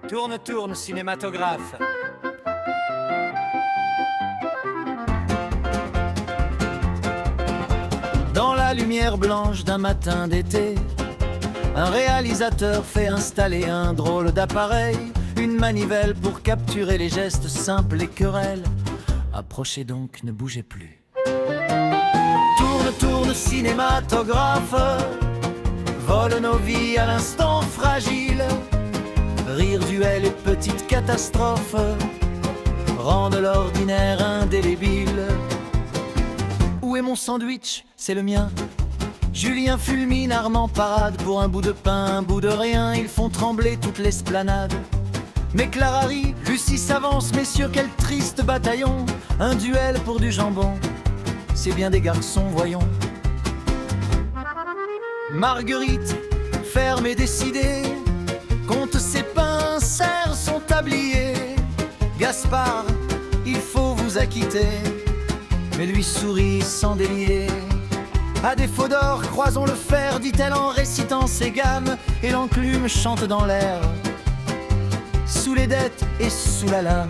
Tourne, tourne, cinématographe. Dans la lumière blanche d'un matin d'été, un réalisateur fait installer un drôle d'appareil, une manivelle pour capturer les gestes simples et querelles. Approchez donc, ne bougez plus. Tourne, tourne, cinématographe, vole nos vies à l'instant fragile. Rire, duel et petites catastrophes rendent l'ordinaire indélébile. Où est mon sandwich? C'est le mien. Julien fulmine, Armand parade pour un bout de pain, un bout de rien. Ils font trembler toute l'esplanade. Mais Clara rit, Lucie s'avance. Messieurs, quel triste bataillon. Un duel pour du jambon, c'est bien des garçons, voyons. Marguerite, ferme et décidée, compte ses pains, serre son tablier. Gaspard, il faut vous acquitter, mais lui sourit sans délier. À défaut d'or, croisons le fer, dit-elle en récitant ses gammes, et l'enclume chante dans l'air, sous les dettes et sous la lame.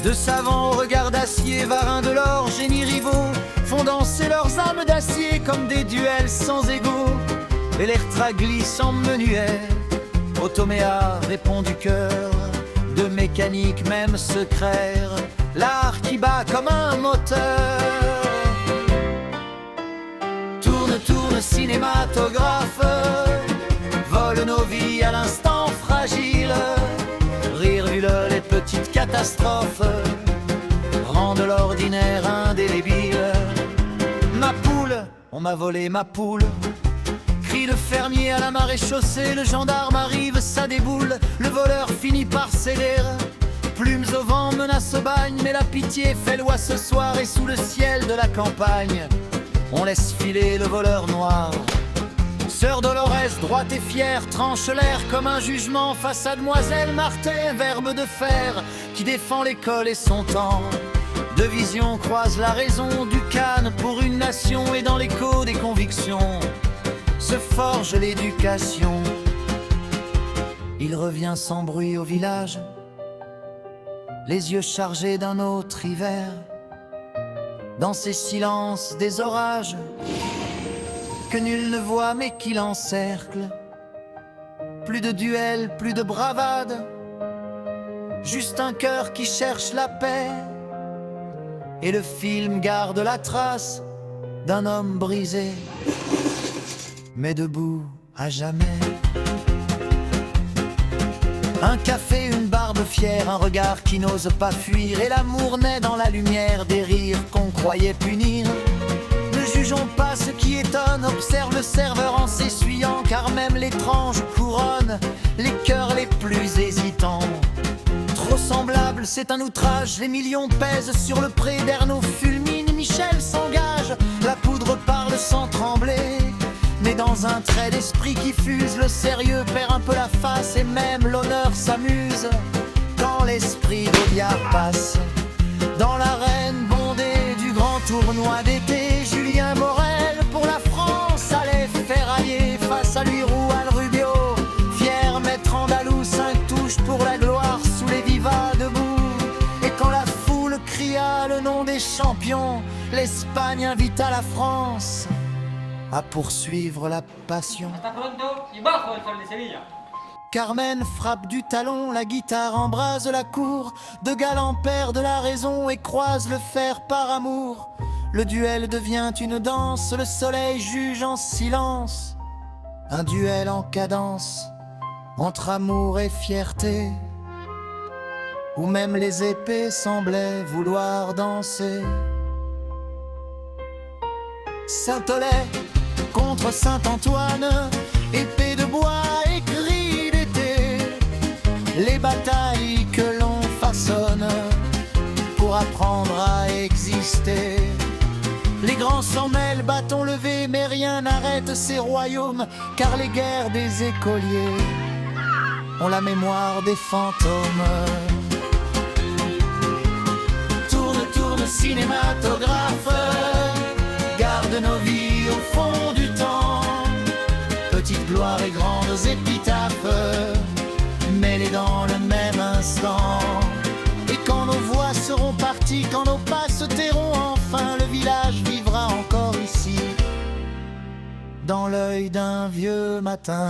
De savants au regard d'acier, Varin de l'or, génie rivaux, font danser leurs âmes d'acier comme des duels sans égaux. Electra glisse en menuet, Automéa répond du cœur, de mécanique même secrète, l'art qui bat comme un moteur. Tourne, tourne, cinématographe, vole nos vies à l'instant fragile. Rire, lol et petites catastrophes rendent l'ordinaire indélébile. Ma poule, on m'a volé ma poule. Crie le fermier à la marée chaussée, le gendarme arrive, ça déboule. Le voleur finit par céder, plumes au vent, menace au bagne. Mais la pitié fait loi ce soir et sous le ciel de la campagne, on laisse filer le voleur noir. Sœur Dolores, droite et fière, tranche l'air comme un jugement face à Demoiselle Martin, verbe de fer qui défend l'école et son temps. Deux visions croisent la raison du Cannes pour une nation, et dans l'écho des convictions se forge l'éducation. Il revient sans bruit au village, les yeux chargés d'un autre hiver. Dans ces silences des orages que nul ne voit mais qui l'encercle. Plus de duel, plus de bravade, juste un cœur qui cherche la paix. Et le film garde la trace d'un homme brisé, mais debout à jamais. Un café, une barbe fière, un regard qui n'ose pas fuir, et l'amour naît dans la lumière des rires qu'on croyait punir. Ne jugeons pas ce qui étonne, observe le serveur en s'essuyant, car même l'étrange couronne les cœurs les plus hésitants. Trop semblable, c'est un outrage, les millions pèsent sur le pré, d'Ernaud fulmine, Michel s'engage, la poudre parle sans trembler. Mais dans un trait d'esprit qui fuse, le sérieux perd un peu la face, et même l'honneur s'amuse quand l'esprit d'Audiard passe. Dans l'arène bondée du grand tournoi d'été, Julien Morel pour la France allait ferrailler. Face à lui Juan Rubio, fier maître andalou, 5 touches pour la gloire sous les vivas debout. Et quand la foule cria le nom des champions, l'Espagne invita la France à poursuivre la passion. Carmen frappe du talon, la guitare embrase la cour. De galants perdent la raison et croisent le fer par amour. Le duel devient une danse, le soleil juge en silence. Un duel en cadence, entre amour et fierté, où même les épées semblaient vouloir danser. Saint-Olay contre Saint-Antoine, épée de bois et cri d'été, les batailles que l'on façonne pour apprendre à exister. Les grands s'en mêlent, bâtons levés, mais rien n'arrête ces royaumes, car les guerres des écoliers ont la mémoire des fantômes. Tourne, tourne, cinématographe, garde nos vies au fond du temps. Petite gloire et grandes épitaphes, mêlées dans le dans l'œil d'un vieux matin.